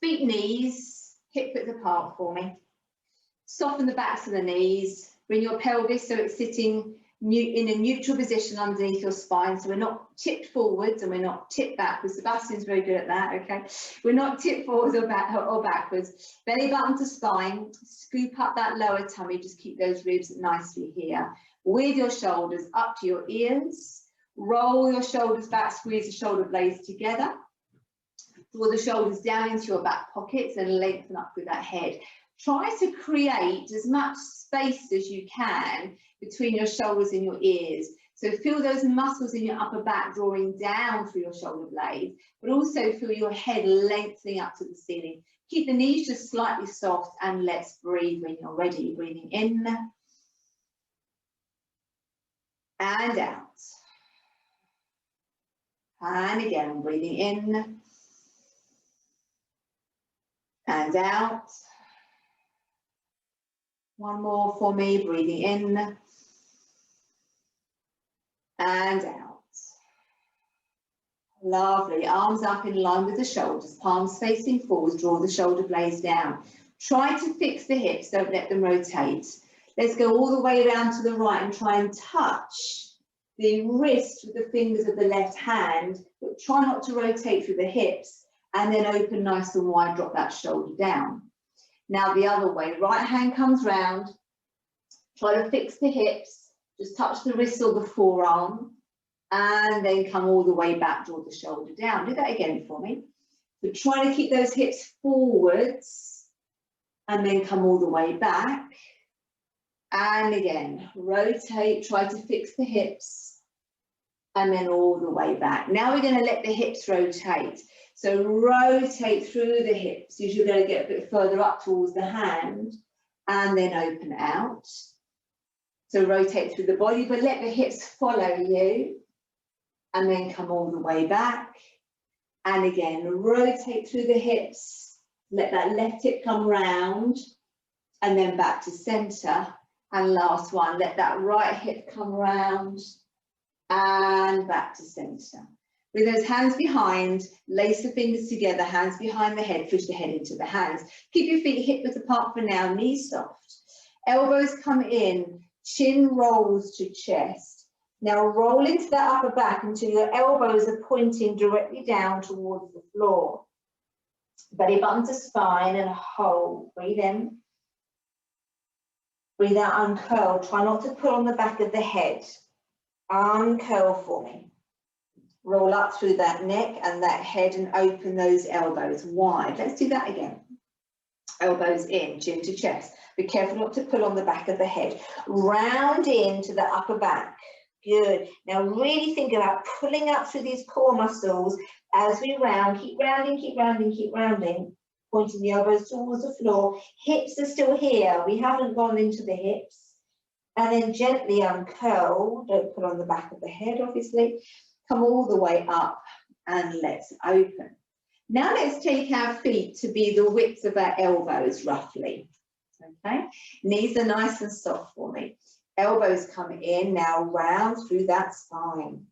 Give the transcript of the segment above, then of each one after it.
Feet, knees, hip width apart for me. Soften the backs of the knees. Bring your pelvis so it's sitting in a neutral position underneath your spine. So we're not tipped forwards and we're not tipped backwards. Sebastian's very good at that, okay? We're not tipped forwards or backwards. Belly button to spine. Scoop up that lower tummy. Just keep those ribs nicely here. With your shoulders up to your ears. Roll your shoulders back, squeeze the shoulder blades together. Draw the shoulders down into your back pockets and lengthen up with that head. Try to create as much space as you can between your shoulders and your ears. So feel those muscles in your upper back drawing down through your shoulder blades, but also feel your head lengthening up to the ceiling. Keep the knees just slightly soft and let's breathe when you're ready. Breathing in and out. And again, breathing in and out. One more for me, breathing in and out. Lovely, arms up in line with the shoulders, palms facing forwards, draw the shoulder blades down. Try to fix the hips, don't let them rotate. Let's go all the way around to the right and try and touch the wrist with the fingers of the left hand, but try not to rotate through the hips, and then open nice and wide, drop that shoulder down. Now the other way, right hand comes round, try to fix the hips, just touch the wrist or the forearm, and then come all the way back, draw the shoulder down. Do that again for me. So try to keep those hips forwards, and then come all the way back. And again, rotate, try to fix the hips, and then all the way back. Now we're going to let the hips rotate. So rotate through the hips. You're going to get a bit further up towards the hand, and then open out. So rotate through the body, but let the hips follow you, and then come all the way back. And again, rotate through the hips. Let that left hip come round, and then back to center. And last one, let that right hip come round and back to center. With those hands behind, lace the fingers together, hands behind the head, push the head into the hands. Keep your feet hip width apart for now, knees soft. Elbows come in, chin rolls to chest. Now roll into that upper back until your elbows are pointing directly down towards the floor. Belly button to spine and hold. Breathe in. Breathe out, uncurl. Try not to pull on the back of the head. Uncurl for me. Roll up through that neck and that head and open those elbows wide. Let's do that again. Elbows in, chin to chest. Be careful not to pull on the back of the head. Round into the upper back. Good. Now really think about pulling up through these core muscles as we round. Keep rounding, keep rounding, keep rounding. Pointing the elbows towards the floor. Hips are still here. We haven't gone into the hips. And then gently uncurl. Don't pull on the back of the head, obviously. Come all the way up and let's open. Now let's take our feet to be the width of our elbows, roughly. Okay, knees are nice and soft for me. Elbows come in, now round through that spine.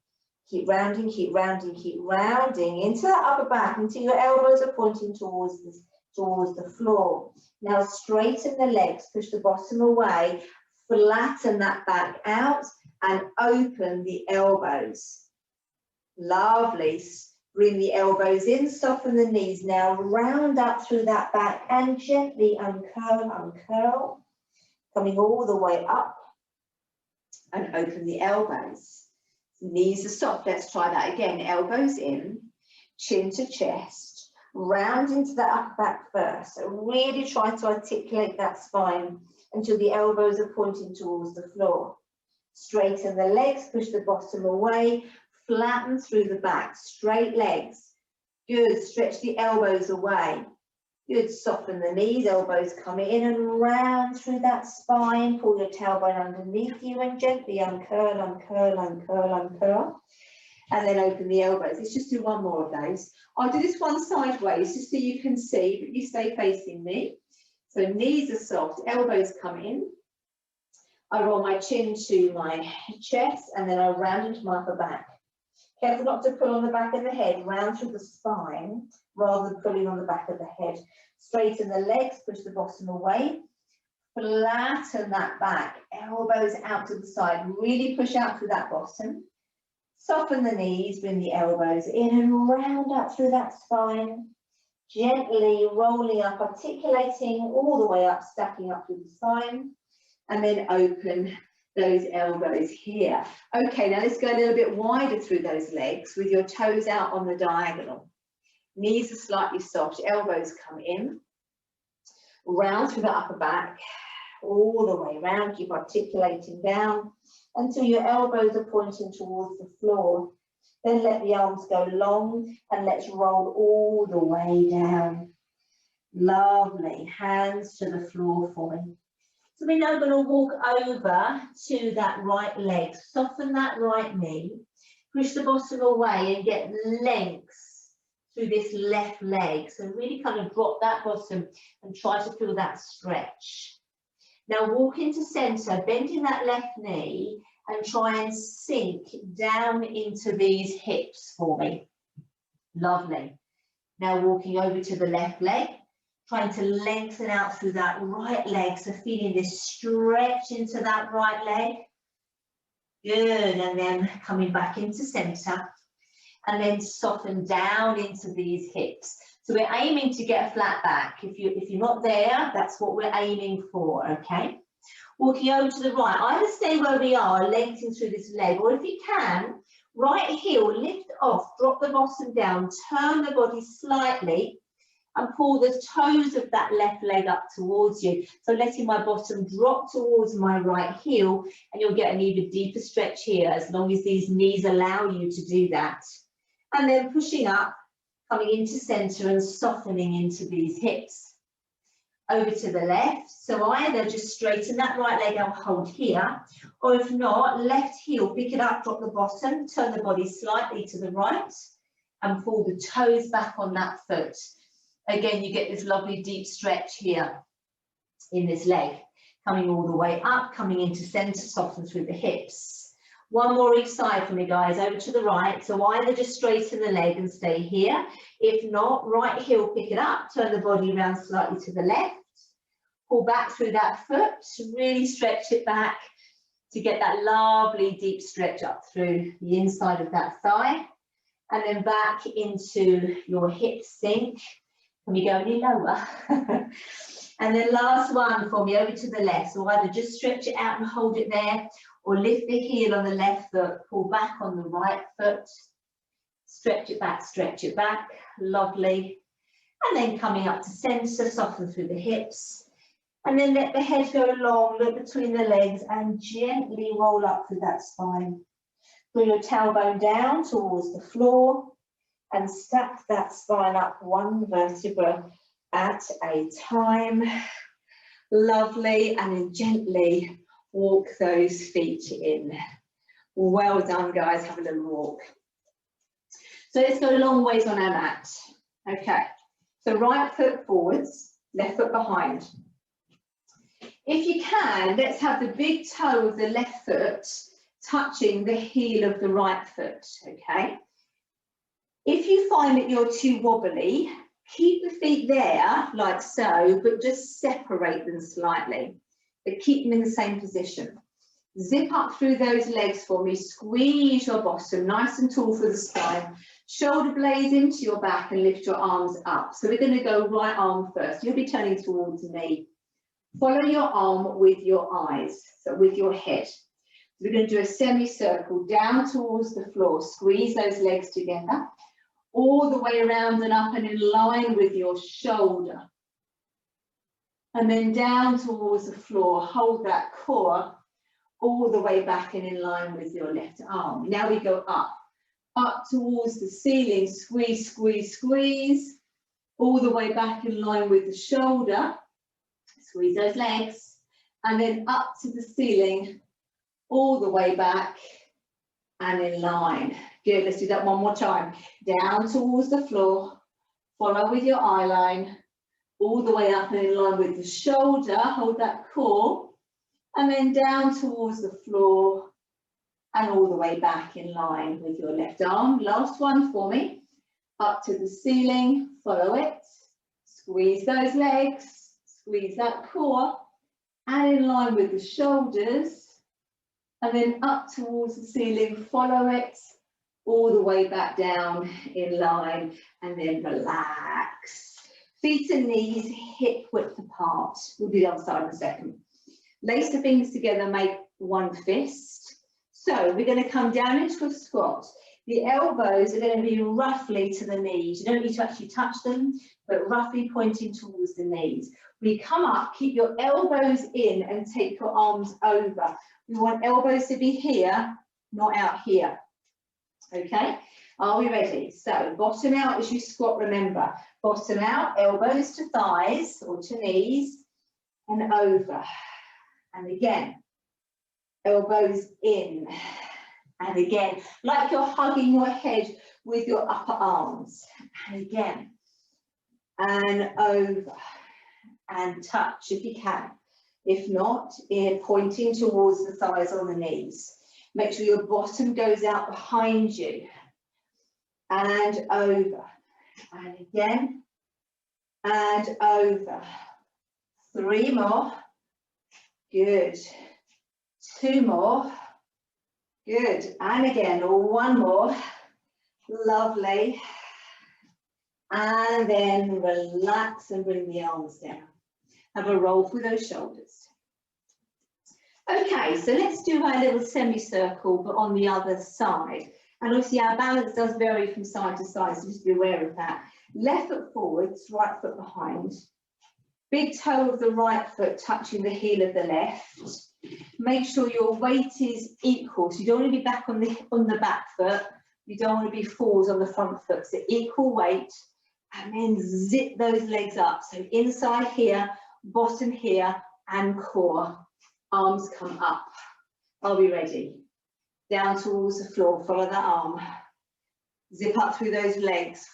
Keep rounding, keep rounding, keep rounding into that upper back until your elbows are pointing towards the floor. Now straighten the legs, push the bottom away, flatten that back out and open the elbows. Lovely. Bring the elbows in, soften the knees. Now round up through that back and gently uncurl, uncurl. Coming all the way up and open the elbows. Knees are soft. Let's try that again. Elbows in, chin to chest. Round into the upper back first. So really try to articulate that spine until the elbows are pointing towards the floor. Straighten the legs, push the bottom away. Flatten through the back, straight legs. Good, stretch the elbows away. Good, soften the knees, elbows come in and round through that spine. Pull your tailbone underneath you and gently uncurl, uncurl, uncurl, uncurl. And then open the elbows. Let's just do one more of those. I'll do this one sideways just so you can see, but you stay facing me. So knees are soft, elbows come in. I roll my chin to my chest and then I round into my upper back. Careful not to pull on the back of the head, round through the spine, rather than pulling on the back of the head. Straighten the legs, push the bottom away. Flatten that back, elbows out to the side. Really push out through that bottom. Soften the knees, bring the elbows in and round up through that spine. Gently rolling up, articulating all the way up, stacking up through the spine. And then open those elbows here. Okay, now let's go a little bit wider through those legs with your toes out on the diagonal. Knees are slightly soft, elbows come in. Round through the upper back, all the way round, keep articulating down until your elbows are pointing towards the floor. Then let the arms go long and let's roll all the way down. Lovely, hands to the floor for me. So we're now going to walk over to that right leg, soften that right knee, push the bottom away and get length through this left leg. So really kind of drop that bottom and try to feel that stretch. Now walk into center, bending that left knee and try and sink down into these hips for me. Lovely. Now walking over to the left leg, trying to lengthen out through that right leg. So feeling this stretch into that right leg. Good, and then coming back into center. And then soften down into these hips. So we're aiming to get a flat back. If you're not there, that's what we're aiming for, okay? Walking over to the right, either stay where we are, lengthening through this leg, or if you can, right heel, lift off, drop the bottom down, turn the body slightly, and pull the toes of that left leg up towards you. So letting my bottom drop towards my right heel, and you'll get an even deeper stretch here, as long as these knees allow you to do that. And then pushing up, coming into center and softening into these hips. Over to the left, so either just straighten that right leg out, hold here, or if not, left heel, pick it up, drop the bottom, turn the body slightly to the right, and pull the toes back on that foot. Again, you get this lovely deep stretch here in this leg, coming all the way up, coming into center, soften through the hips. One more each side for me, guys, over to the right. So either just straighten the leg and stay here. If not, right heel, pick it up, turn the body around slightly to the left, pull back through that foot, really stretch it back to get that lovely deep stretch up through the inside of that thigh, and then back into your hip sink. Can we go any lower? And then last one for me, over to the left. So either just stretch it out and hold it there, or lift the heel on the left foot, pull back on the right foot, stretch it back, lovely. And then coming up to center, soften through the hips. And then let the head go long, look between the legs and gently roll up through that spine. Bring your tailbone down towards the floor and stack that spine up one vertebra at a time. Lovely, and then gently walk those feet in. Well done, guys, have a little walk. So let's go long ways on our mat. Okay, so right foot forwards, left foot behind. If you can, let's have the big toe of the left foot touching the heel of the right foot, okay? If you find that you're too wobbly, keep the feet there, like so, but just separate them slightly, but keep them in the same position. Zip up through those legs for me, squeeze your bottom, nice and tall for the spine. Shoulder blades into your back and lift your arms up. So we're going to go right arm first. You'll be turning towards me. Follow your arm with your eyes, so with your head. We're going to do a semicircle down towards the floor. Squeeze those legs together, all the way around and up and in line with your shoulder. And then down towards the floor. Hold that core all the way back and in line with your left arm. Now we go up towards the ceiling. Squeeze, squeeze, squeeze, all the way back in line with the shoulder. Squeeze those legs, and then up to the ceiling, all the way back and in line. Good, let's do that one more time. Down towards the floor, follow with your eye line, all the way up and in line with the shoulder, hold that core, and then down towards the floor and all the way back in line with your left arm. Last one for me. Up to the ceiling, follow it. Squeeze those legs, squeeze that core, and in line with the shoulders. And then up towards the ceiling, follow it, all the way back down in line, and then relax. Feet and knees hip width apart. We'll do the other side in a second. Lace the fingers together, make one fist. So we're going to come down into a squat. The elbows are going to be roughly to the knees. You don't need to actually touch them, but roughly pointing towards the knees. When you come up, keep your elbows in and take your arms over. We want elbows to be here, not out here. Okay, are we ready? So bottom out as you squat, remember. Bottom out, elbows to thighs or to knees, and over. And again, elbows in. And again, like you're hugging your head with your upper arms. And again, and over. And touch if you can. If not, pointing towards the thighs or the knees. Make sure your bottom goes out behind you. And over. And again. And over. 3 more. Good. 2 more. Good. And again, 1 more. Lovely. And then relax and bring the arms down. Have a roll through those shoulders. Okay, so let's do our little semicircle, but on the other side. And obviously our balance does vary from side to side, so just be aware of that. Left foot forwards, right foot behind. Big toe of the right foot touching the heel of the left. Make sure your weight is equal, so you don't want to be back on the back foot. You don't want to be forwards on the front foot, so equal weight. And then zip those legs up. So inside here, bottom here, and core. Arms come up. Are we ready? Down towards the floor, follow that arm. Zip up through those legs.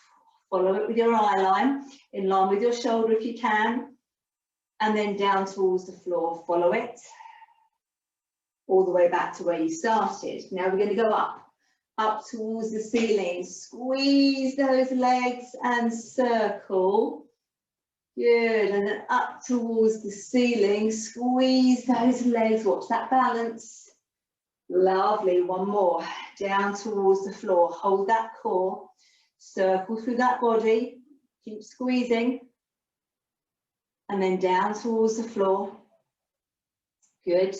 Follow it with your eye line, in line with your shoulder if you can. And then down towards the floor, follow it. All the way back to where you started. Now we're going to go up towards the ceiling. Squeeze those legs and circle. Good, and then up towards the ceiling. Squeeze those legs, watch that balance. Lovely, 1 more. Down towards the floor, hold that core. Circle through that body, keep squeezing. And then down towards the floor. Good.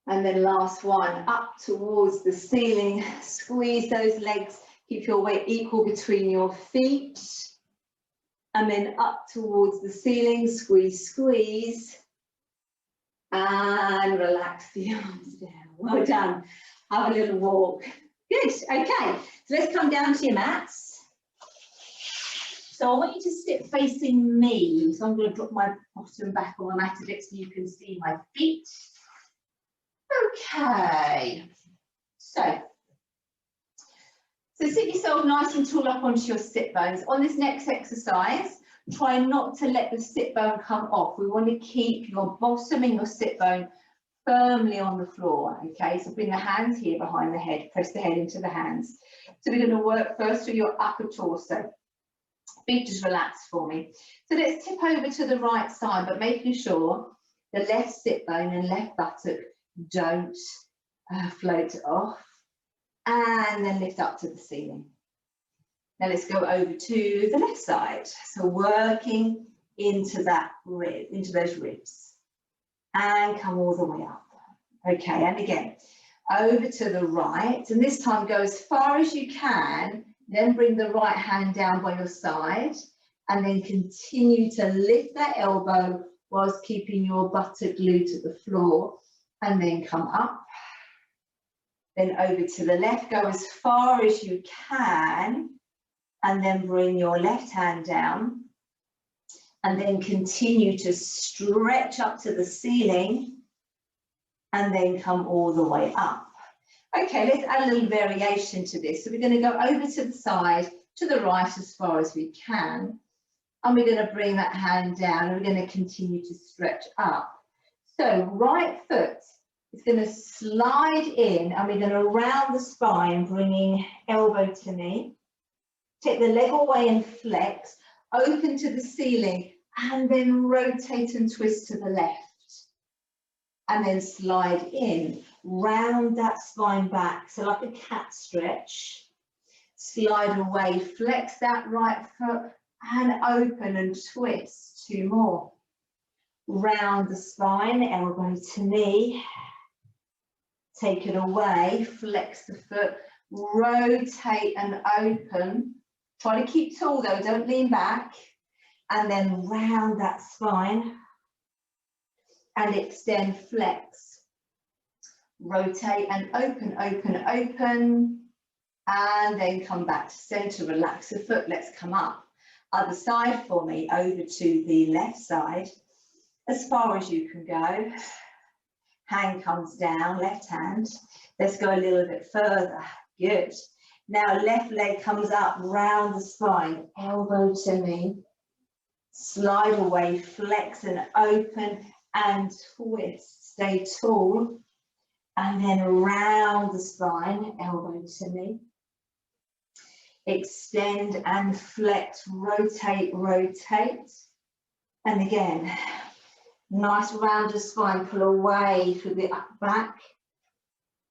And then last one, up towards the ceiling, squeeze those legs, keep your weight equal between your feet. And then up towards the ceiling, squeeze, squeeze. And relax the arms down. Well done. Have a little walk. Good, okay. So let's come down to your mats. So I want you to sit facing me. So I'm going to drop my bottom back on my mat a bit so you can see my feet. Okay, so sit yourself nice and tall up onto your sit bones. On this next exercise, try not to let the sit bone come off. We want to keep your bottom and your sit bone firmly on the floor, okay? So bring the hands here behind the head, press the head into the hands. So we're going to work first with your upper torso. Feet just relax for me. So let's tip over to the right side, but making sure the left sit bone and left buttock don't float off, and then lift up to the ceiling. Now let's go over to the left side. So working into that rib, into those ribs, and come all the way up. Okay, and again, over to the right, and this time go as far as you can, then bring the right hand down by your side, and then continue to lift that elbow whilst keeping your buttock glued to the floor. And then come up, then over to the left, go as far as you can, and then bring your left hand down, and then continue to stretch up to the ceiling, and then come all the way up. Okay, let's add a little variation to this. So we're going to go over to the side, to the right as far as we can, and we're going to bring that hand down, and we're going to continue to stretch up. So right foot It's going to slide in, and we're going to round the spine, bringing elbow to knee. Take the leg away and flex, open to the ceiling, and then rotate and twist to the left. And then slide in, round that spine back, so like a cat stretch. Slide away, flex that right foot, and open and twist. 2 more. Round the spine, elbow to knee. Take it away, flex the foot, rotate and open. Try to keep tall though, don't lean back. And then round that spine and extend, flex. Rotate and open, open, open. And then come back to center, relax the foot, let's come up. Other side for me, over to the left side, as far as you can go. Hand comes down, left hand. Let's go a little bit further. Good. Now left leg comes up, round the spine, elbow to knee. Slide away, flex and open and twist. Stay tall. And then round the spine, elbow to knee. Extend and flex, rotate, rotate. And again, nice rounded spine, pull away through the upper back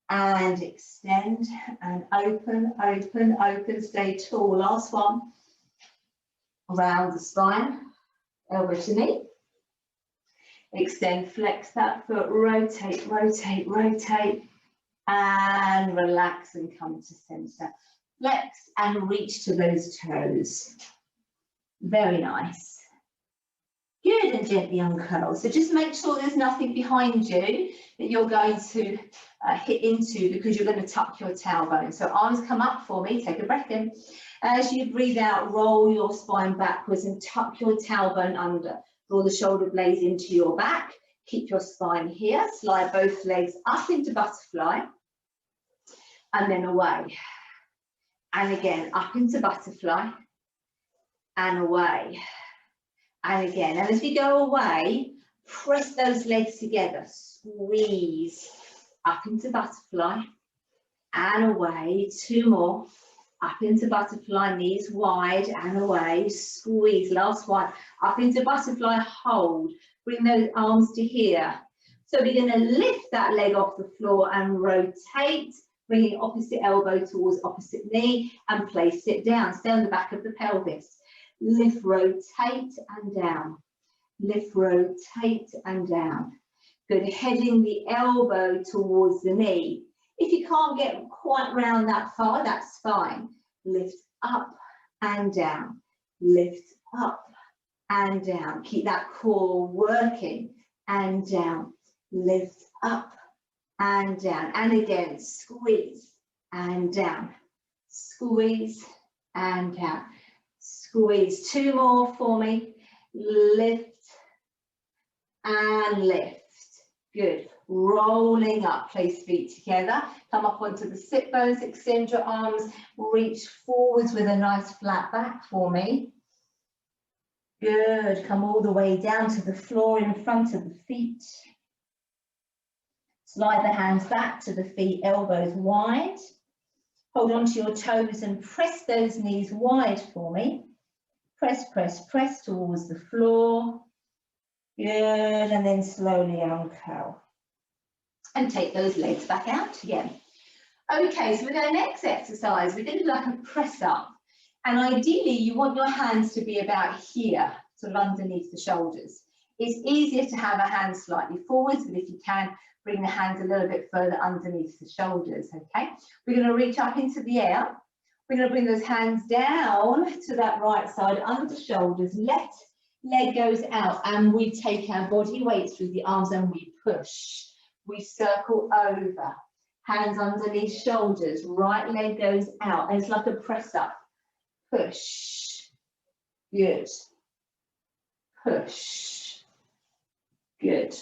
and extend and open, open, open, stay tall. Last one. Round the spine, elbow to knee. Extend, flex that foot, rotate, rotate, rotate, and relax and come to center. Flex and reach to those toes. Very nice. Good, and gently uncurl. So just make sure there's nothing behind you that you're going to hit into, because you're going to tuck your tailbone. So arms come up for me, take a breath in. As you breathe out, roll your spine backwards and tuck your tailbone under. Draw the shoulder blades into your back. Keep your spine here. Slide both legs up into butterfly. And then away. And again, up into butterfly. And away. And again, and as we go away, press those legs together, squeeze up into butterfly and away. 2 more, up into butterfly, knees wide and away, squeeze. Last one, up into butterfly, hold, bring those arms to here. So we're going to lift that leg off the floor and rotate, bringing opposite elbow towards opposite knee and place it down. Stay on the back of the pelvis. Lift, rotate and down. Lift, rotate and down. Good, heading the elbow towards the knee. If you can't get quite round that far, that's fine. Lift up and down. Lift up and down. Keep that core working and down. Lift up and down. And again, squeeze and down. Squeeze and down. Squeeze. 2 more for me. Lift and lift. Good. Rolling up, place feet together. Come up onto the sit bones, extend your arms, reach forwards with a nice flat back for me. Good. Come all the way down to the floor in front of the feet. Slide the hands back to the feet, elbows wide. Hold onto your toes and press those knees wide for me. Press, press, press towards the floor. Good, and then slowly uncurl. And take those legs back out again. Okay, so with our next exercise, we're going to do like a press up. And ideally, you want your hands to be about here, sort of underneath the shoulders. It's easier to have a hand slightly forwards, but if you can, bring the hands a little bit further underneath the shoulders, okay? We're going to reach up into the air. We're going to bring those hands down to that right side, under the shoulders, left leg goes out, and we take our body weight through the arms and we push. We circle over, hands underneath shoulders, right leg goes out, and it's like a press up. Push. Good. Push. Good.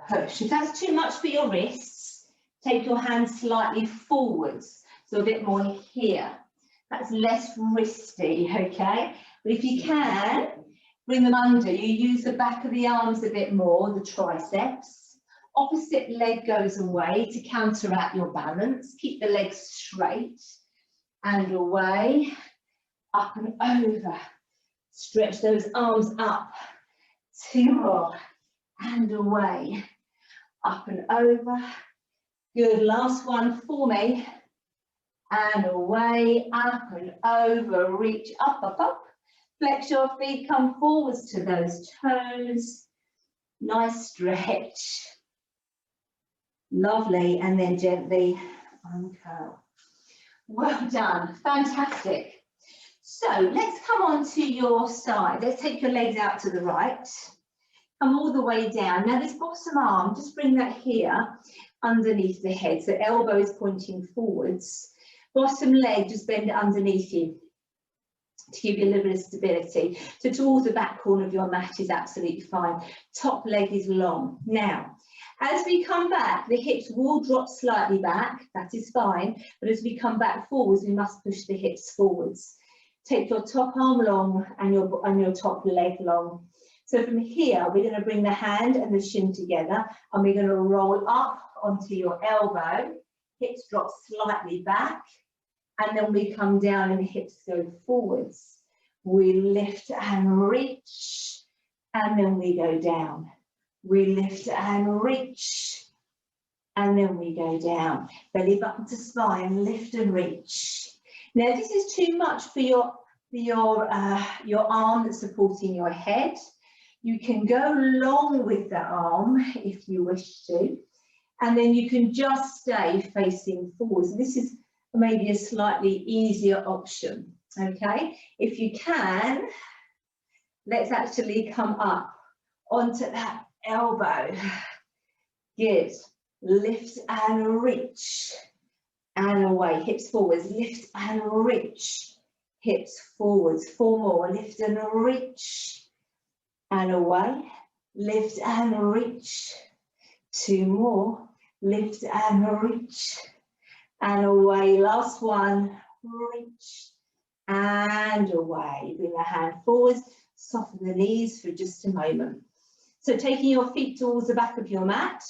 Push. If that's too much for your wrists, take your hands slightly forwards, so a bit more here. That's less wristy, okay? But if you can, bring them under. You use the back of the arms a bit more, the triceps, Opposite leg goes away to counteract your balance. Keep the legs straight and away, up and over. Stretch those arms up. 2 more and away, up and over. Good, last one for me. And away, up and over, reach up, up, up. Flex your feet, come forwards to those toes. Nice stretch. Lovely, and then gently uncurl. Well done, fantastic. So let's come on to your side. Let's take your legs out to the right. Come all the way down. Now this bottom arm, just bring that here underneath the head. So elbows pointing forwards. Bottom leg, just bend it underneath you to give you a little bit of stability. So towards the back corner of your mat is absolutely fine. Top leg is long. Now, as we come back, the hips will drop slightly back. That is fine. But as we come back forwards, we must push the hips forwards. Take your top arm long and your top leg long. So from here, we're going to bring the hand and the shin together, and we're going to roll up onto your elbow. Hips drop slightly back, and then we come down and the hips go forwards. We lift and reach, and then we go down. We lift and reach, and then we go down. Belly button to spine, lift and reach. Now this is too much for your arm that's supporting your head. You can go long with the arm if you wish to, and then you can just stay facing forwards. This is maybe a slightly easier option, okay? If you can, let's actually come up onto that elbow. Good. Lift and reach, and away. Hips forwards, lift and reach. Hips forwards, 4 more. Lift and reach, and away. Lift and reach. 2 more. Lift and reach, and away. Last one. Reach and away. Bring the hand forwards. Soften the knees for just a moment. So taking your feet towards the back of your mat.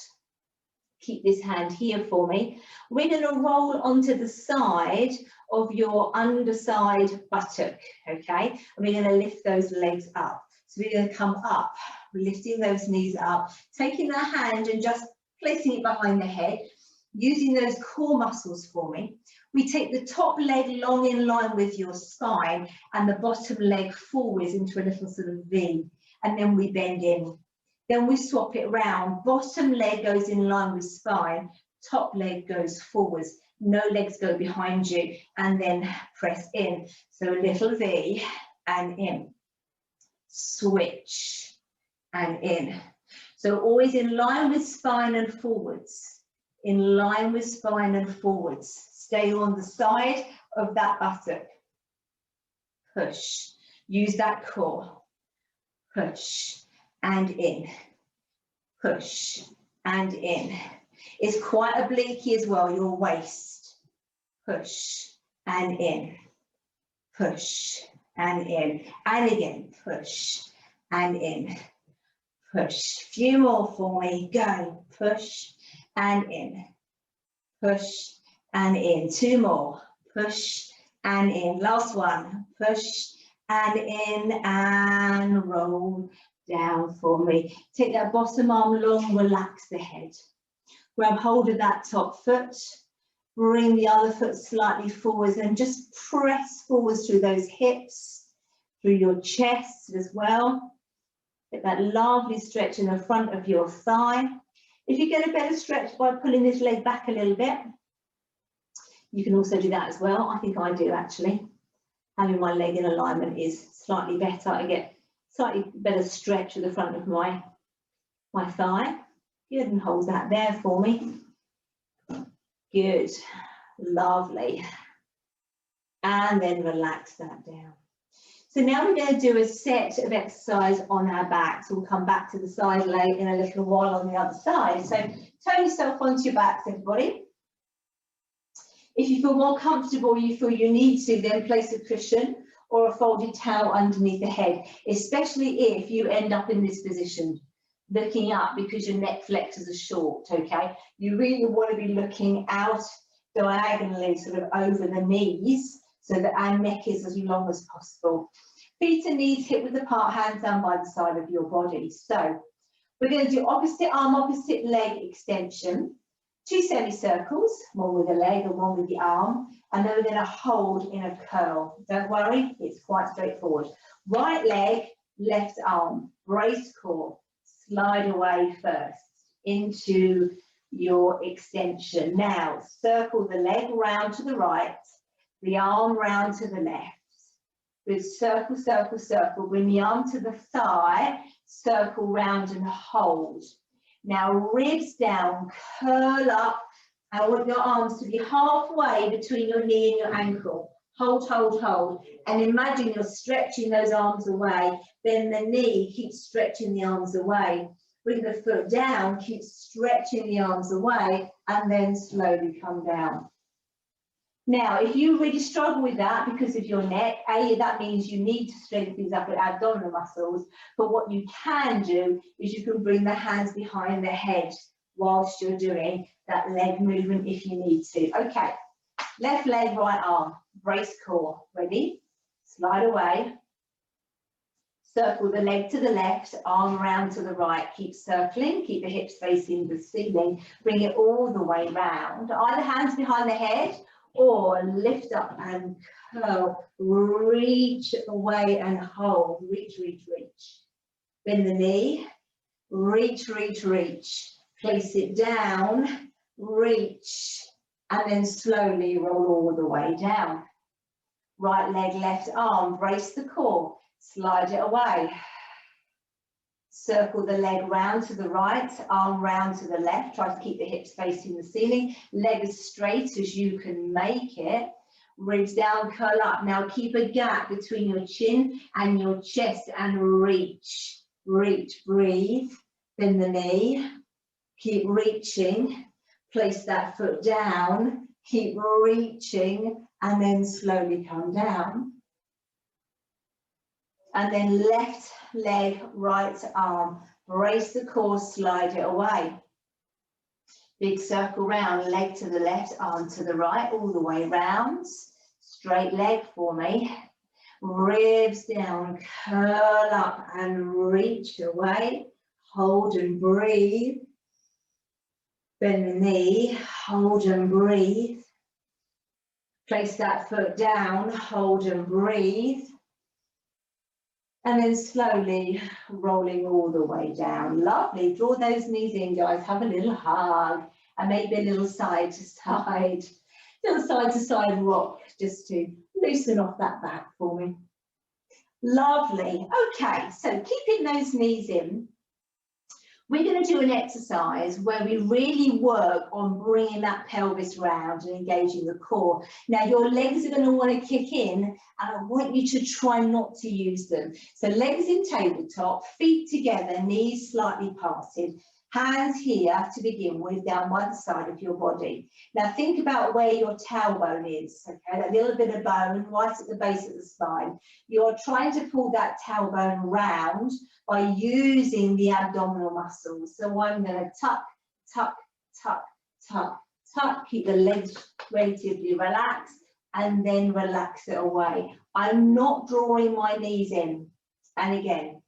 Keep this hand here for me. We're going to roll onto the side of your underside buttock, okay? And we're going to lift those legs up. So we're going to come up, lifting those knees up, taking the hand and just placing it behind the head, using those core muscles for me. We take the top leg long in line with your spine and the bottom leg forwards into a little sort of V, and then we bend in. Then we swap it round. Bottom leg goes in line with spine, top leg goes forwards, no legs go behind you, and then press in. So a little V and in. Switch and in. So always in line with spine and forwards. In line with spine and forwards. Stay on the side of that buttock. Push. Use that core. Push and in. Push and in. It's quite oblique as well, your waist. Push and in. Push and in. And again, push and in. Push. Few more for me. Go. Push and in. Push and in. 2 more. Push and in. Last one. Push and in and roll down for me. Take that bottom arm long, relax the head. Grab hold of that top foot. Bring the other foot slightly forwards and just press forwards through those hips, through your chest as well. Get that lovely stretch in the front of your thigh. If you get a better stretch by pulling this leg back a little bit, you can also do that as well. I think I do actually. Having my leg in alignment is slightly better. I get slightly better stretch at the front of my thigh. Good, and hold that there for me. Good, lovely. And then relax that down. So now we're going to do a set of exercise on our backs. We'll come back to the side leg in a little while on the other side. So turn yourself onto your backs, everybody. If you feel more comfortable, you feel you need to, then place a cushion or a folded towel underneath the head, especially if you end up in this position. looking up because your neck flexors are short, okay? You really want to be looking out diagonally, sort of over the knees, so that our neck is as long as possible. Feet and knees hip width apart, hands down by the side of your body. So we're going to do opposite arm, opposite leg extension, 2 semicircles, one with the leg and one with the arm, and then we're going to hold in a curl. Don't worry, it's quite straightforward. Right leg, left arm, brace core, slide away first into your extension. Now circle the leg round to the right, the arm round to the left. With circle, circle, circle, bring the arm to the thigh, circle round and hold. Now ribs down, curl up, and I want your arms to be halfway between your knee and your ankle. Hold, hold, hold. And imagine you're stretching those arms away, then the knee keeps stretching the arms away. Bring the foot down, keep stretching the arms away, and then slowly come down. Now, if you really struggle with that because of your neck, that means you need to strengthen these upper abdominal muscles. But what you can do is you can bring the hands behind the head whilst you're doing that leg movement if you need to. Okay, left leg, right arm, brace core. Ready? Slide away. Circle the leg to the left, arm round to the right. Keep circling, keep the hips facing the ceiling. Bring it all the way round. Either hands behind the head, or lift up and curl, reach away and hold, reach, reach, reach. Bend the knee, reach, reach, reach. Place it down, reach, and then slowly roll all the way down. Right leg, left arm, brace the core, slide it away. Circle the leg round to the right, arm round to the left. Try to keep the hips facing the ceiling. Leg as straight as you can make it. Ribs down, curl up. Now keep a gap between your chin and your chest and reach. Reach, breathe. Bend the knee. Keep reaching. Place that foot down. Keep reaching and then slowly come down. And then left leg, right arm, brace the core, slide it away. Big circle round, leg to the left, arm to the right, all the way round. Straight leg for me. Ribs down, curl up and reach away. Hold and breathe. Bend the knee, hold and breathe. Place that foot down, hold and breathe. And then slowly rolling all the way down. Lovely. Draw those knees in, guys. Have a little hug and maybe a little side to side. Little side to side rock just to loosen off that back for me. Lovely. Okay, so keeping those knees in, we're going to do an exercise where we really work on bringing that pelvis round and engaging the core. Now your legs are going to want to kick in and I want you to try not to use them. So legs in tabletop, feet together, knees slightly parted, hands here to begin with, down by the side of your body. Now think about where your tailbone is, okay, that little bit of bone right at the base of the spine. You're trying to pull that tailbone round by using the abdominal muscles. So I'm going to tuck, tuck, tuck, tuck, tuck, keep the legs relatively relaxed and then relax it away. I'm not drawing my knees in. And again,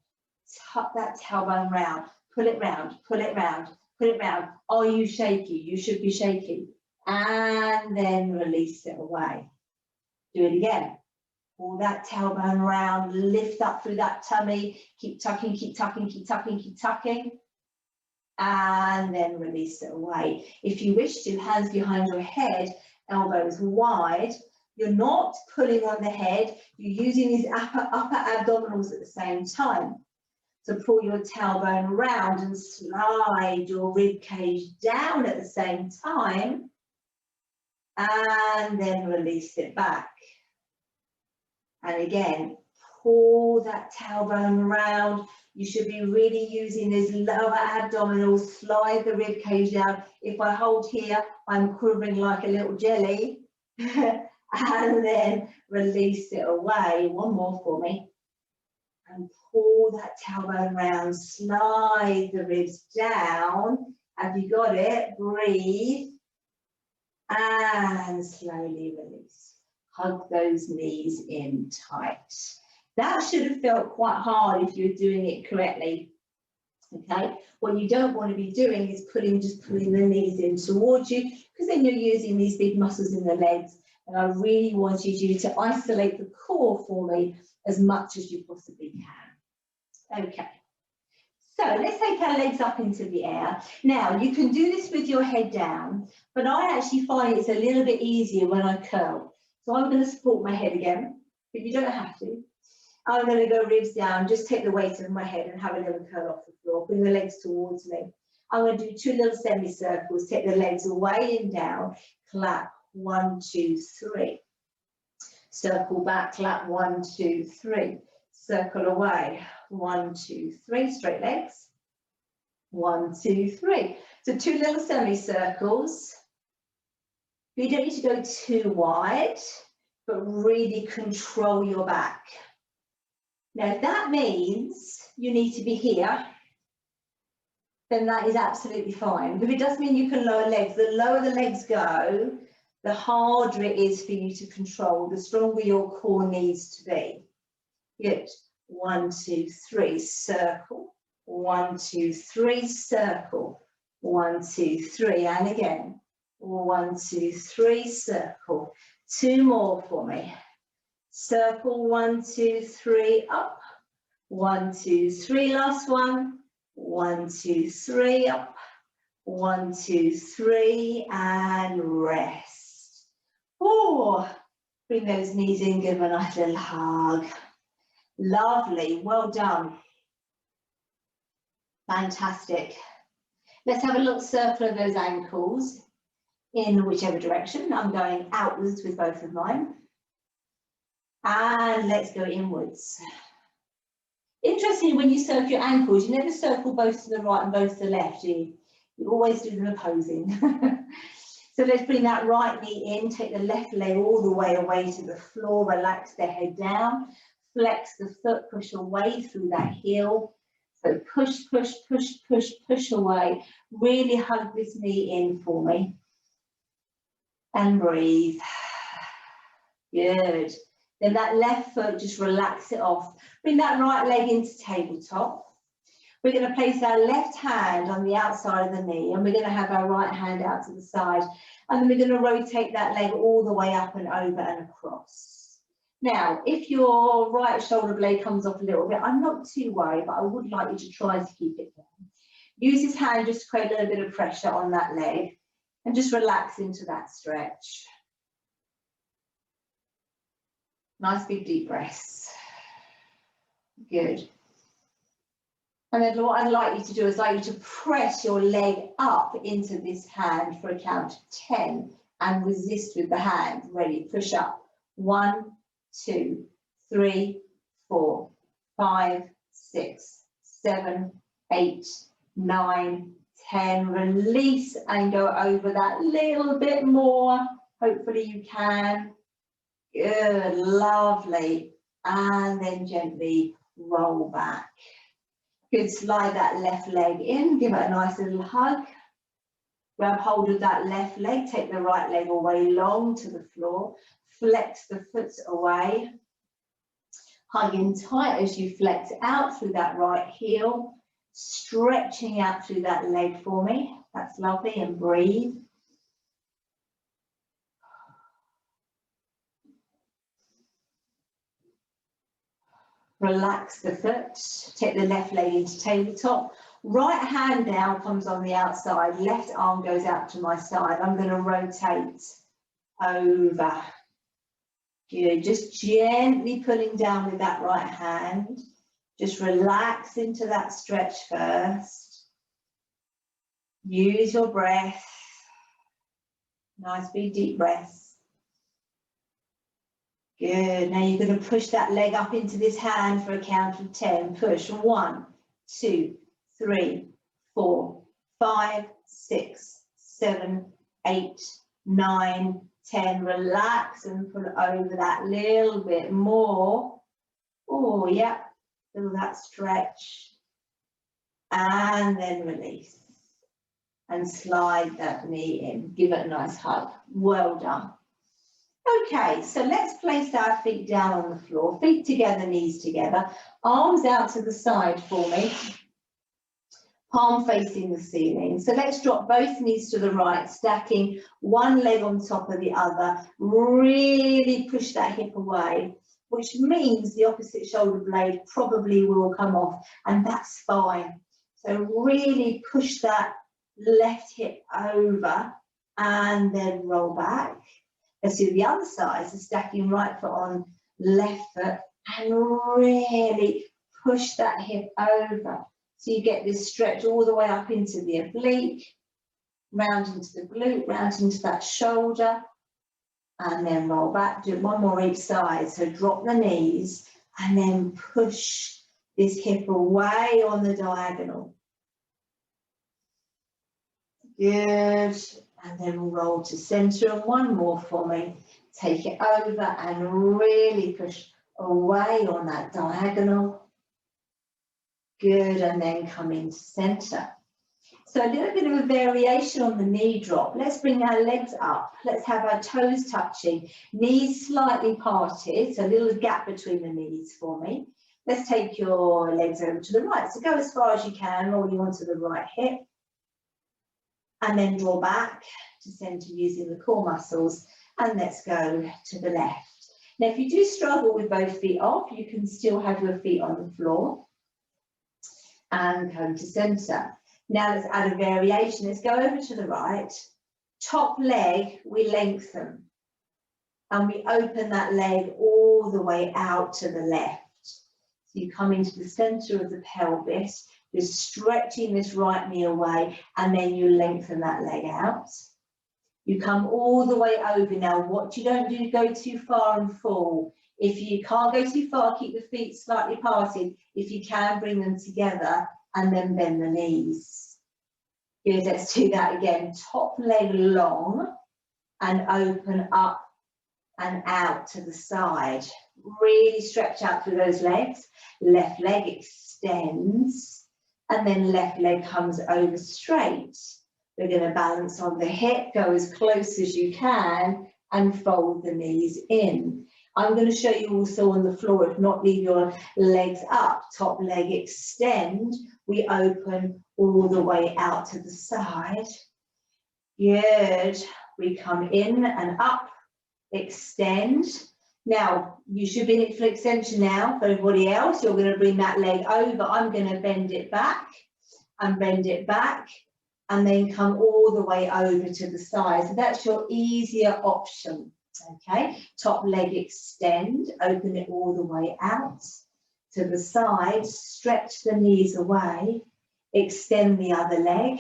tuck that tailbone round, pull it round, pull it round, pull it round. Are you shaky? You should be shaky. And then release it away. Do it again. Pull that tailbone round, lift up through that tummy, keep tucking, keep tucking, keep tucking, keep tucking, and then release it away. If you wish to, hands behind your head, elbows wide. You're not pulling on the head, you're using these upper abdominals at the same time. So pull your tailbone round and slide your rib cage down at the same time, and then release it back. And again, pull that tailbone round. You should be really using these lower abdominals, slide the rib cage down. If I hold here, I'm quivering like a little jelly. And then release it away. One more for me. and pull that tailbone round, slide the ribs down. Have you got it? Breathe. And slowly release. Hug those knees in tight. That should have felt quite hard if you're doing it correctly. Okay, what you don't want to be doing is just pulling the knees in towards you, because then you're using these big muscles in the legs. And I really wanted you to isolate the core for me as much as you possibly can. Okay, so let's take our legs up into the air. Now, you can do this with your head down, but I actually find it's a little bit easier when I curl. So I'm going to support my head again, but you don't have to. I'm going to go ribs down, just take the weight of my head and have a little curl off the floor, bring the legs towards me. I'm going to do 2 little semicircles, take the legs away and down, clap, 1, 2, 3. Circle back, clap, 1, 2, 3. Circle away, 1, 2, 3, straight legs. 1, 2, 3. So 2 little semicircles. You don't need to go too wide, but really control your back. Now, if that means you need to be here, then that is absolutely fine. If it does mean you can lower legs, the lower the legs go, the harder it is for you to control, the stronger your core needs to be. Good. 1, 2, 3, circle. 1, 2, 3, circle. 1, 2, 3, and again. 1, 2, 3, circle. 2 more for me. Circle, 1, 2, 3, up. 1, 2, 3, last one. 1, 2, 3, up. 1, 2, 3, and rest. Oh, bring those knees in, give them a nice little hug. Lovely, well done. Fantastic. Let's have a little circle of those ankles in whichever direction. I'm going outwards with both of mine. And let's go inwards. Interesting, when you circle your ankles, you never circle both to the right and both to the left, do you? You always do them opposing. So let's bring that right knee in, take the left leg all the way away to the floor, relax the head down, flex the foot, push away through that heel. So push, push, push, push, push away. Really hug this knee in for me. And breathe. Good. Then that left foot, just relax it off. Bring that right leg into tabletop. We're going to place our left hand on the outside of the knee, and we're going to have our right hand out to the side. And then we're going to rotate that leg all the way up and over and across. Now, if your right shoulder blade comes off a little bit, I'm not too worried, but I would like you to try to keep it down. Use this hand just to create a little bit of pressure on that leg, and just relax into that stretch. Nice big deep breaths. Good. And then what I'd like you to do is I'd like you to press your leg up into this hand for a count of 10 and resist with the hand. Ready, push up. 1, 2, 3, 4, 5, 6, 7, 8, 9, 10. Release and go over that little bit more. Hopefully you can. Good, lovely. And then gently roll back. Good, slide that left leg in, give it a nice little hug. Grab hold of that left leg, take the right leg away long to the floor. Flex the foot away. Hug in tight as you flex out through that right heel. Stretching out through that leg for me. That's lovely, and breathe. Relax the foot, take the left leg into tabletop. Right hand now comes on the outside, left arm goes out to my side. I'm going to rotate over. Good, just gently pulling down with that right hand. Just relax into that stretch first. Use your breath. Nice big deep breaths. Good, now you're going to push that leg up into this hand for a count of 10. Push, 1, 2, 3, 4, 5, 6, 7, 8, 9, 10. Relax and pull over that little bit more. Oh, yeah. Feel that stretch. And then release. And slide that knee in. Give it a nice hug. Well done. Okay, so let's place our feet down on the floor. Feet together, knees together. Arms out to the side for me. Palm facing the ceiling. So let's drop both knees to the right, stacking one leg on top of the other. Really push that hip away, which means the opposite shoulder blade probably will come off, and that's fine. So really push that left hip over and then roll back. Let's do the other side, so stacking right foot on left foot and really push that hip over. So you get this stretch all the way up into the oblique, round into the glute, round into that shoulder, and then roll back. Do one more each side. So drop the knees and then push this hip away on the diagonal. Good. And then roll to center, and one more for me. Take it over and really push away on that diagonal. Good, and then come into center. So a little bit of a variation on the knee drop. Let's bring our legs up. Let's have our toes touching, knees slightly parted, so a little gap between the knees for me. Let's take your legs over to the right. So go as far as you can, rolling onto the right hip. And then draw back to center using the core muscles. And let's go to the left. Now, if you do struggle with both feet off, you can still have your feet on the floor. And come to center. Now let's add a variation. Let's go over to the right. Top leg, we lengthen. And we open that leg all the way out to the left. So you come into the center of the pelvis. You're stretching this right knee away, and then you lengthen that leg out. You come all the way over. Now, what you don't do, go too far and fall. If you can't go too far, keep the feet slightly parted. If you can, bring them together and then bend the knees. Good, let's do that again. Top leg long and open up and out to the side. Really stretch out through those legs. Left leg extends. And then left leg comes over straight. We're going to balance on the hip, go as close as you can, and fold the knees in. I'm going to show you also on the floor, if not, leave your legs up. Top leg extend. We open all the way out to the side. Good. We come in and up, extend. Now, you should be in full extension now. For everybody else, you're going to bring that leg over. I'm going to bend it back and bend it back, and then come all the way over to the side. So that's your easier option. Okay, top leg extend, open it all the way out to the side, stretch the knees away, extend the other leg.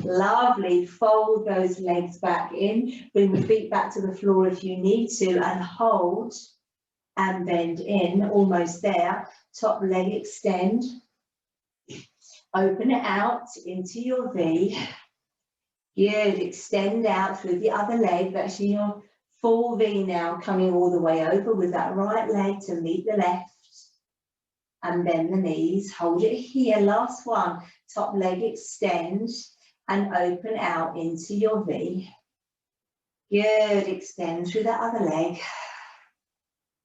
Lovely, fold those legs back in, bring the feet back to the floor if you need to, and hold and bend in, almost there. Top leg extend, open it out into your V. Good, extend out through the other leg. That's your full V now, coming all the way over with that right leg to meet the left. And bend the knees, hold it here, last one. Top leg extend and open out into your V. Good, extend through that other leg.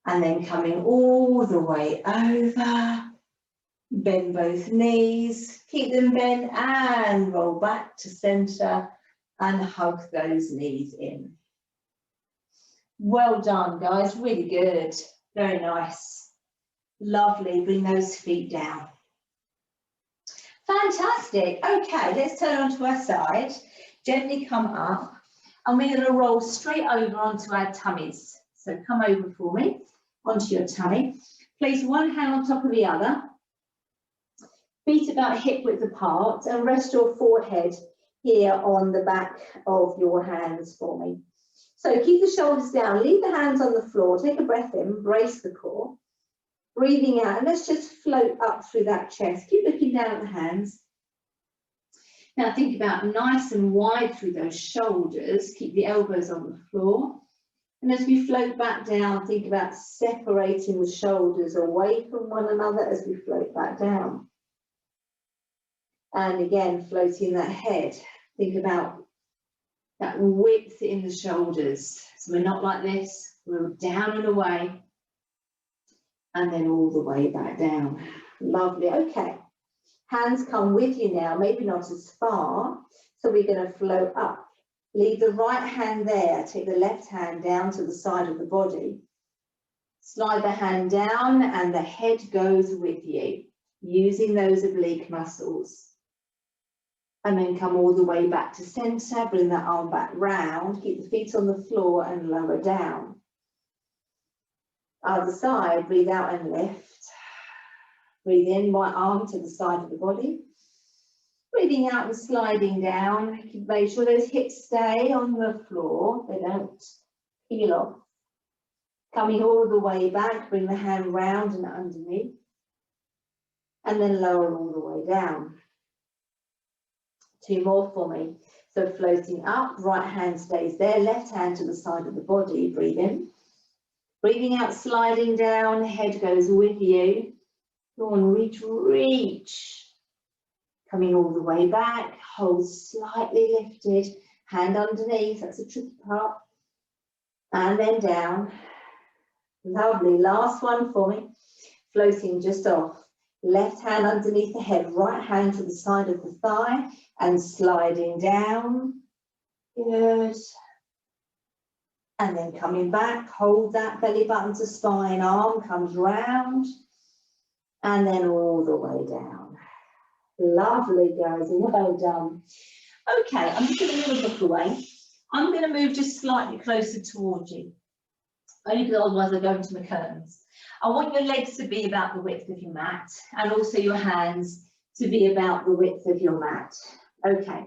And then coming all the way over. Bend both knees, keep them bent and roll back to center and hug those knees in. Well done, guys, really good, very nice. Lovely, bring those feet down. Fantastic, okay, let's turn onto our side, gently come up, and we're gonna roll straight over onto our tummies. So come over for me, onto your tummy. Place one hand on top of the other, feet about hip width apart, and rest your forehead here on the back of your hands for me. So keep the shoulders down, leave the hands on the floor, take a breath in, brace the core. Breathing out, and let's just float up through that chest. Keep looking down at the hands. Now think about nice and wide through those shoulders. Keep the elbows on the floor. And as we float back down, think about separating the shoulders away from one another as we float back down. And again, floating that head. Think about that width in the shoulders. So we're not like this, we're down and away. And then all the way back down. Lovely, okay. Hands come with you now, maybe not as far. So we're going to float up. Leave the right hand there, take the left hand down to the side of the body. Slide the hand down and the head goes with you, using those oblique muscles. And then come all the way back to center, bring that arm back round, keep the feet on the floor and lower down. Other side, breathe out and lift. Breathe in, right arm to the side of the body. Breathing out and sliding down. Make sure those hips stay on the floor, they don't peel off. Coming all the way back, bring the hand round and underneath. And then lower all the way down. 2 more for me. So floating up, right hand stays there, left hand to the side of the body, breathe in. Breathing out, sliding down, head goes with you. Go on, reach, reach. Coming all the way back, hold slightly lifted, hand underneath, that's a tricky part. And then down. Lovely, last one for me. Floating just off. Left hand underneath the head, right hand to the side of the thigh and sliding down. Good. And then coming back, hold that belly button to spine, arm comes round. And then all the way down. Lovely, guys, well done. Okay, I'm just going to move a book away. I'm going to move just slightly closer towards you. Only because otherwise I go into my curtains. I want your legs to be about the width of your mat and also your hands to be about the width of your mat. Okay,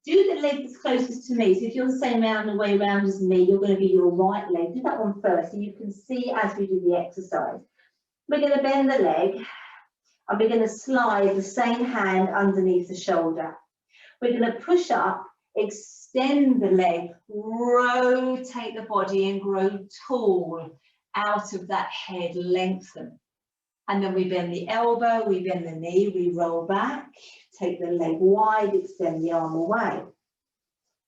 do the leg that's closest to me. So if you're the same way around as me, you're going to be your right leg. Do that one first so you can see as we do the exercise. We're going to bend the leg and we're going to slide the same hand underneath the shoulder. We're going to push up, extend the leg, rotate the body and grow tall out of that head, lengthen. And then we bend the elbow, we bend the knee, we roll back, take the leg wide, extend the arm away.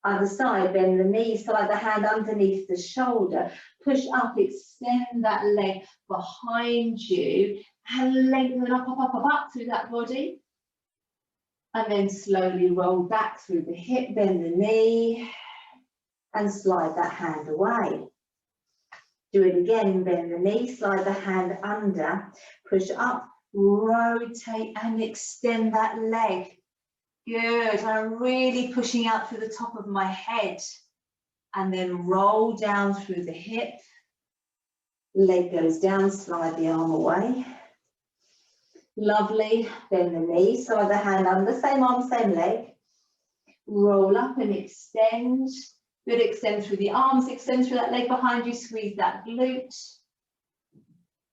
Other side, bend the knee, slide the hand underneath the shoulder, push up, extend that leg behind you and lengthen up, up through that body. And then slowly roll back through the hip, bend the knee and slide that hand away. Do it again, bend the knee, slide the hand under, push up, rotate and extend that leg. Good, I'm really pushing out through the top of my head and then roll down through the hip. Leg goes down, slide the arm away. Lovely, bend the knee, slide the hand under, same arm, same leg. Roll up and extend. Good, extend through the arms, extend through that leg behind you, squeeze that glute.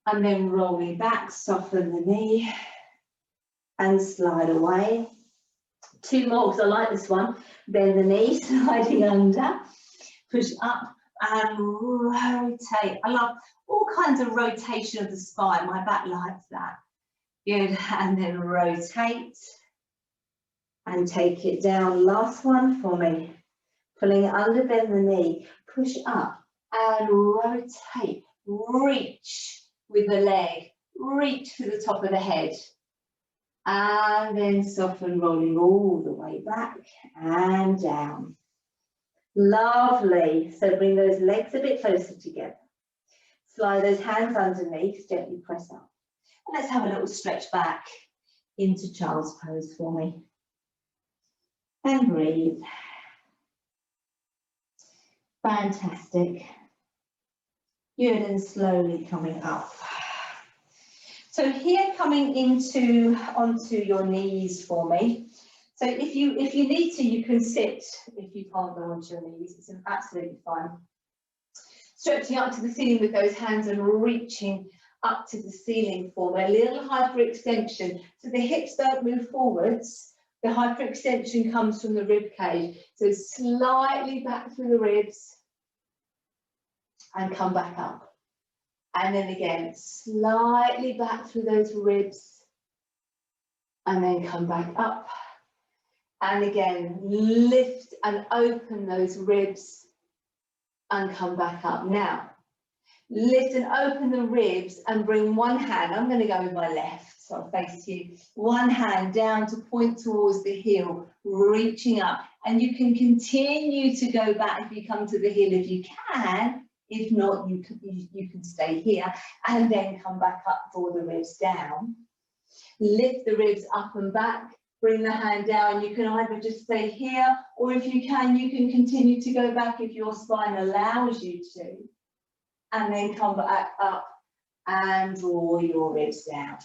And then rolling back, soften the knee and slide away. 2 more, because I like this one. Bend the knee, sliding under, push up and rotate. I love all kinds of rotation of the spine. My back likes that. Good, and then rotate and take it down. Last one for me. Pulling it under, bend the knee, push up and rotate, reach with the leg, reach to the top of the head. And then soften, rolling all the way back and down. Lovely. So bring those legs a bit closer together. Slide those hands underneath, gently press up. And let's have a little stretch back into child's pose for me. And breathe. Fantastic. Good, and slowly coming up. So here coming onto your knees for me. So if you need to, you can sit if you can't go onto your knees. It's absolutely fine. Stretching up to the ceiling with those hands and reaching up to the ceiling for me. A little hyperextension. So the hips don't move forwards. The hyperextension comes from the rib cage. So slightly back through the ribs. and come back up. And then again, slightly back through those ribs and then come back up. And again, lift and open those ribs and come back up. Now, lift and open the ribs and bring one hand. I'm going to go with my left, so I'll face you. One hand down to point towards the heel, reaching up. And you can continue to go back if you come to the heel if you can. If not, you can stay here and then come back up, draw the ribs down. Lift the ribs up and back. Bring the hand down. You can either just stay here, or if you can continue to go back if your spine allows you to. And then come back up and draw your ribs down.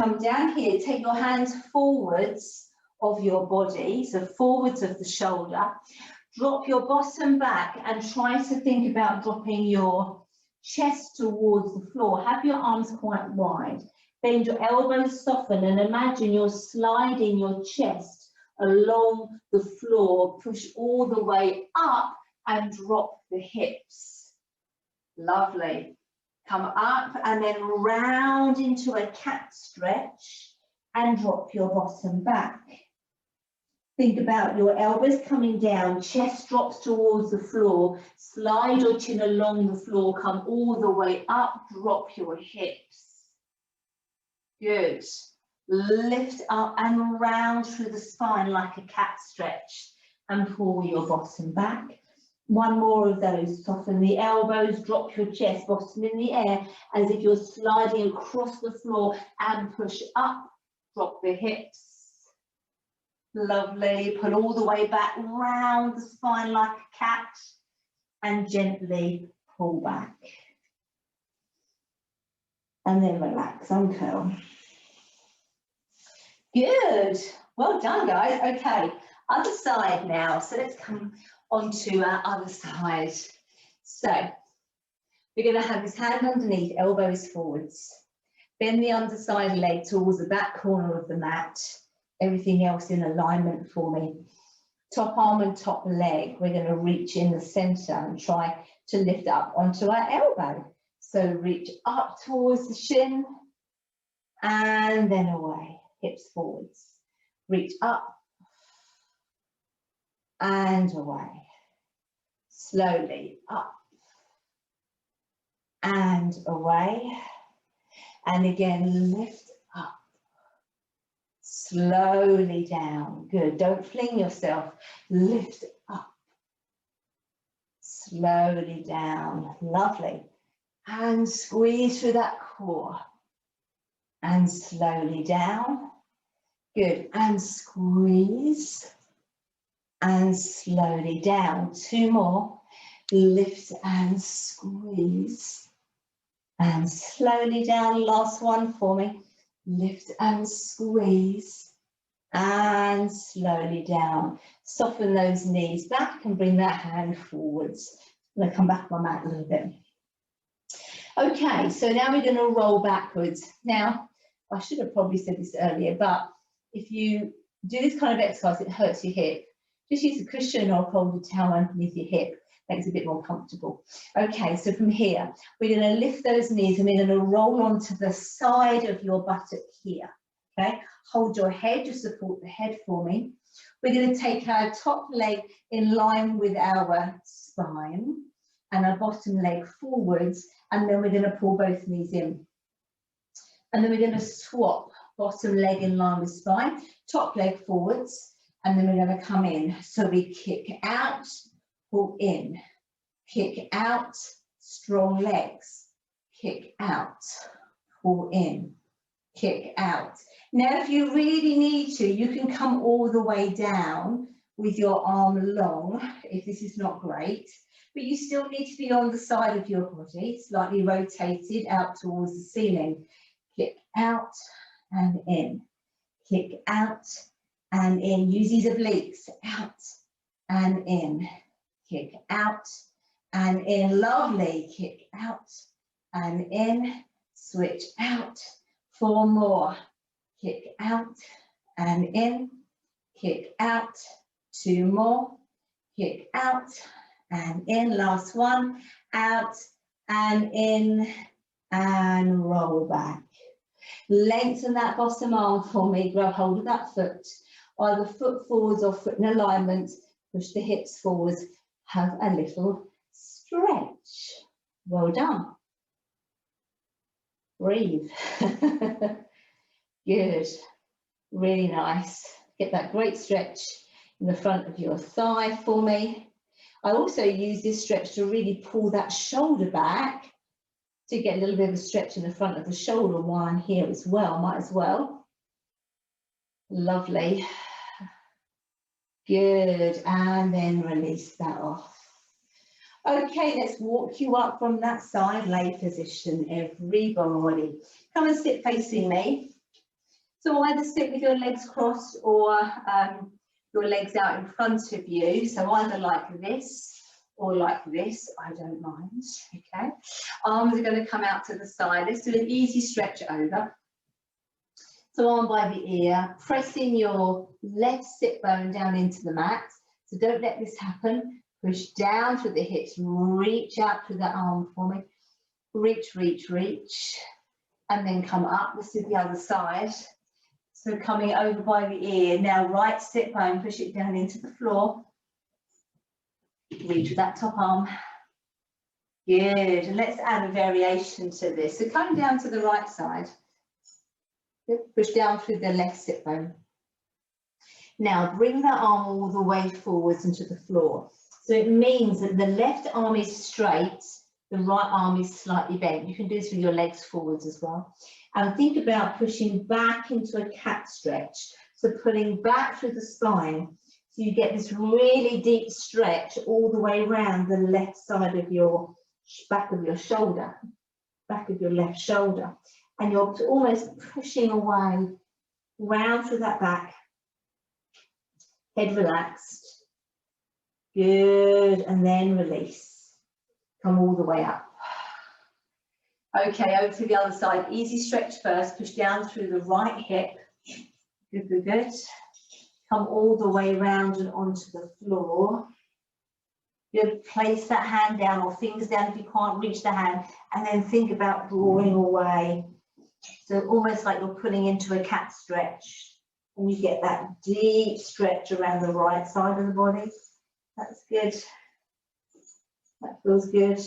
Come down here, take your hands forwards of your body, so forwards of the shoulder. Drop your bottom back and try to think about dropping your chest towards the floor. Have your arms quite wide. Bend your elbows, soften, and imagine you're sliding your chest along the floor. Push all the way up and drop the hips. Lovely. Come up and then round into a cat stretch and drop your bottom back. Think about your elbows coming down, chest drops towards the floor, slide your chin along the floor, come all the way up, drop your hips. Good. Lift up and round through the spine like a cat stretch and pull your bottom back. One more of those. Soften the elbows, drop your chest, bottom in the air, as if you're sliding across the floor and push up, drop the hips. Lovely. Pull all the way back, round the spine like a cat and gently pull back. And then relax, uncurl. Good. Well done, guys. Okay, other side now. So let's come onto our other side. So we're going to have this hand underneath, elbows forwards. Bend the underside leg towards the back corner of the mat. Everything else in alignment for me. Top arm and top leg. We're going to reach in the center and try to lift up onto our elbow. So reach up towards the shin and then away, hips forwards. Reach up and away. Slowly up and away. And again, lift up. Slowly down. Good. Don't fling yourself. Lift up. Slowly down. Lovely. And squeeze through that core. And slowly down. Good. And squeeze. And slowly down. Two more. Lift and squeeze. And slowly down. Last one for me. Lift and squeeze. And slowly down. Soften those knees back and bring that hand forwards. I'm going to come back on my mat a little bit. Okay, so now we're going to roll backwards. Now, I should have probably said this earlier, but if you do this kind of exercise, it hurts your hip. Just use a cushion or a folded towel underneath your hip. Makes it a bit more comfortable. Okay, so from here, we're going to lift those knees and we're going to roll onto the side of your buttock here. Okay, hold your head to support the head for me. We're going to take our top leg in line with our spine and our bottom leg forwards, and then we're going to pull both knees in. And then we're going to swap bottom leg in line with spine, top leg forwards, and then we're going to come in. So we kick out, pull in, kick out, strong legs, kick out, pull in, kick out. Now, if you really need to, you can come all the way down with your arm long, if this is not great, but you still need to be on the side of your body, slightly rotated out towards the ceiling. Kick out and in, kick out and in. Use these obliques, out and in, kick out and in. Lovely. Kick out and in, switch out. Four more. Kick out and in, kick out. Two more. Kick out and in. Last one, out and in, and roll back. Lengthen that bottom arm for me, grab hold of that foot, either foot forwards or foot in alignment, push the hips forwards, have a little stretch. Well done. Breathe. Good, really nice. Get that great stretch in the front of your thigh for me. I also use this stretch to really pull that shoulder back to get a little bit of a stretch in the front of the shoulder while I'm here as well, might as well. Lovely. Good, and then release that off. Okay, let's walk you up from that side lay position, everybody. Come and sit facing me. So either sit with your legs crossed or your legs out in front of you. So either like this or like this, I don't mind, okay? Arms are gonna come out to the side. Let's do an easy stretch over. So arm by the ear, pressing your left sit bone down into the mat. So don't let this happen. Push down through the hips, reach out through that arm for me. Reach, reach, reach, and then come up. This is the other side. So coming over by the ear, now right sit bone, push it down into the floor. Reach with that top arm. Good, and let's add a variation to this. So come down to the right side. Push down through the left sit bone. Now bring that arm all the way forwards into the floor. So it means that the left arm is straight, the right arm is slightly bent. You can do this with your legs forwards as well. And think about pushing back into a cat stretch. So pulling back through the spine. So you get this really deep stretch all the way around the left side of your back of your shoulder, back of your left shoulder. And you're almost pushing away, round through that back. Head relaxed. Good, and then release. Come all the way up. Okay, over to the other side. Easy stretch first. Push down through the right hip. Good, good, good. Come all the way round and onto the floor. You place that hand down or fingers down if you can't reach the hand, and then think about drawing away. So almost like you're pulling into a cat stretch, and you get that deep stretch around the right side of the body. That's good. That feels good.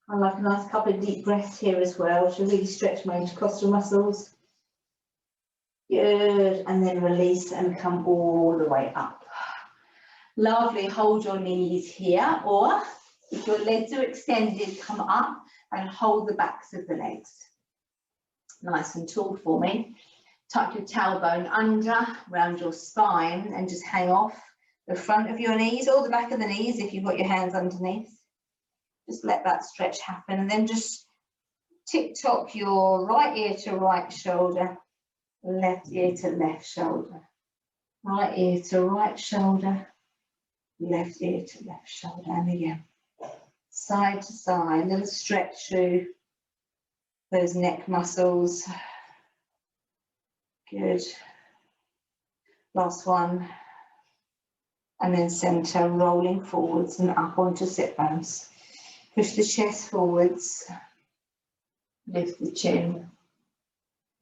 I like a nice couple of deep breaths here as well to really stretch my intercostal muscles. Good, and then release and come all the way up. Lovely, hold your knees here, or if your legs are extended, come up and hold the backs of the legs. Nice and tall for me. Tuck your tailbone under, round your spine, and just hang off the front of your knees or the back of the knees if you've got your hands underneath. Just let that stretch happen, and then just tick-tock your right ear to right shoulder, left ear to left shoulder, right ear to right shoulder, left ear to left shoulder, and again, side to side, little stretch through those neck muscles. Good. Last one. And then center, rolling forwards and up onto sit bones. Push the chest forwards, lift the chin.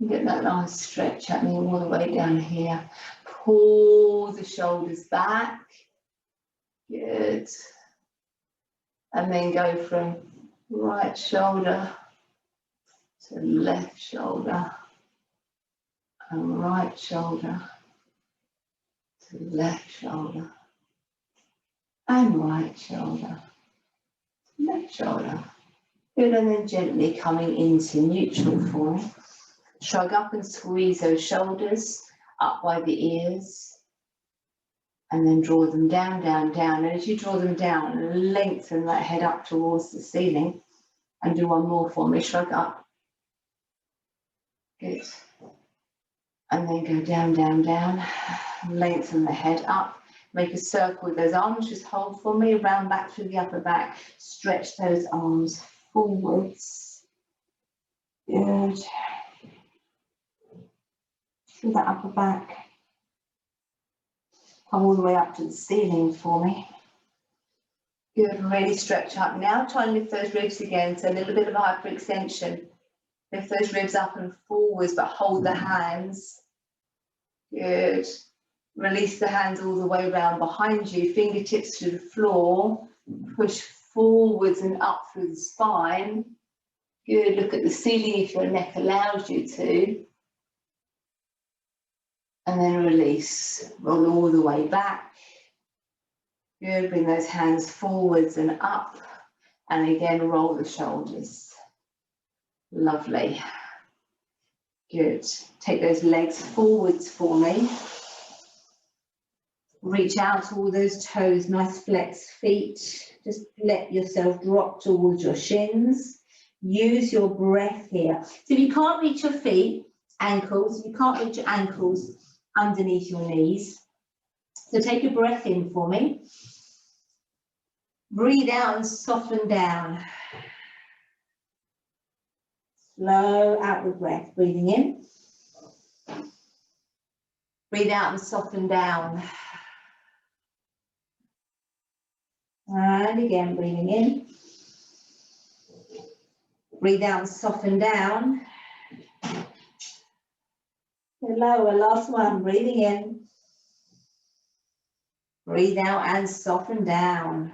Get that nice stretch happening all the way down here. Pull the shoulders back. Good. And then go from right shoulder to left shoulder and right shoulder to left shoulder and right shoulder, left shoulder. Good, and then gently coming into neutral for me. Shrug up and squeeze those shoulders up by the ears, and then draw them down, down, down. And as you draw them down, lengthen that head up towards the ceiling. And do one more for me. Shrug up. Good. And then go down, down, down. Lengthen the head up. Make a circle with those arms. Just hold for me. Round back through the upper back. Stretch those arms forwards. Good. Through that upper back. Come all the way up to the ceiling for me. Good, really stretch up. Now try and lift those ribs again, so a little bit of hyperextension. Lift those ribs up and forwards, but hold the hands. Good. Release the hands all the way around behind you, fingertips to the floor. Push forwards and up through the spine. Good, look at the ceiling if your neck allows you to. And then release, roll all the way back. Good, bring those hands forwards and up. And again, roll the shoulders. Lovely. Good, take those legs forwards for me. Reach out to all those toes, nice flexed feet. Just let yourself drop towards your shins. Use your breath here. So if you can't reach your feet, ankles, you can't reach your ankles underneath your knees. So take a breath in for me. Breathe out and soften down. Slow out the breath, breathing in. Breathe out and soften down. And again, breathing in. Breathe out and soften down. Lower, last one, breathing in. Breathe out and soften down.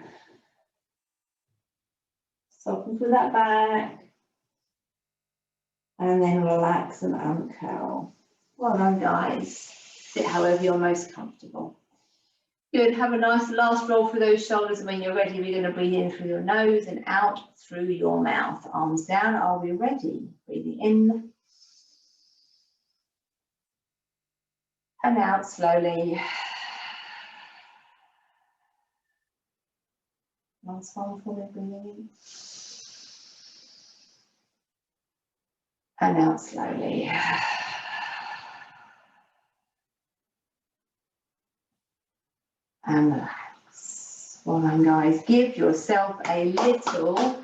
Soften through that back. And then relax and uncurl. Well done, guys. Sit however you're most comfortable. Good, have a nice last roll for those shoulders, and when you're ready, we're going to breathe in through your nose and out through your mouth. Arms down, are we ready? Breathing in. And out slowly. Last one for me, breathing in. And out slowly. And relax. Well done, guys. Give yourself a little